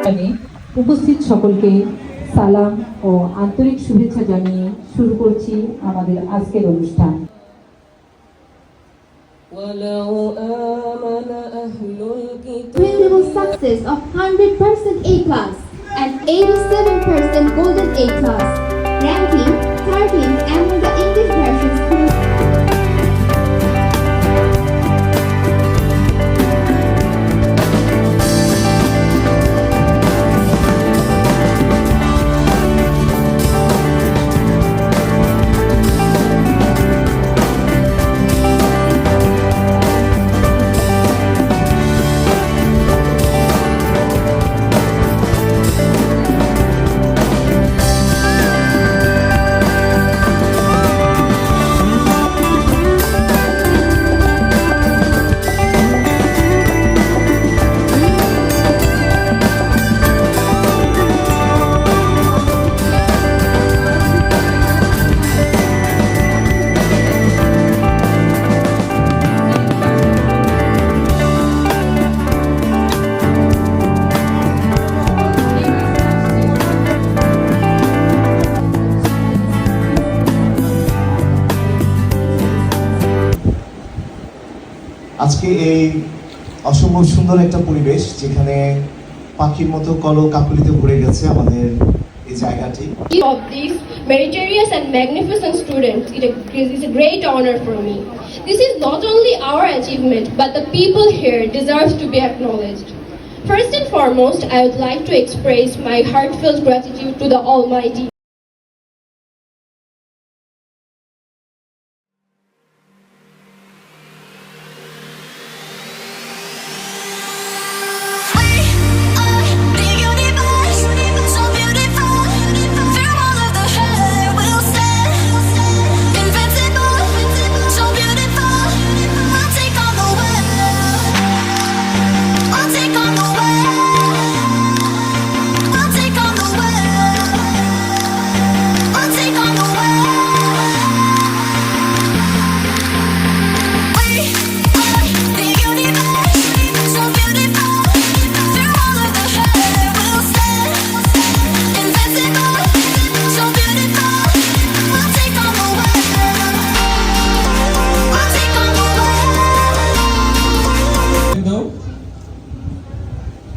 আমি উপস্থিত সকলকে সালাম ও আন্তরিক শুভেচ্ছা জানিয়ে শুরু করছি আমাদের আজকের অনুষ্ঠান। Incredible success of 100% A plus and 87% golden A plus, ranking 13th among the English version schools. আজকে এই অসম্ভব সুন্দর একটা পরিবেশ, যেখানে পাখির মতো কলকাকলিতে ভরে গেছে আমাদের এই জায়গাটি। Of these meritorious and magnificent students, it is a great honor for me. This is not only our achievement, but the people here deserve to be acknowledged. First and foremost, I would like to express my heartfelt gratitude to the Almighty.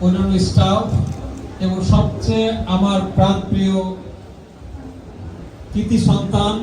অন্যান্য staff এবং সবচেয়ে আমার প্রাণপ্রিয় কৃতি সন্তান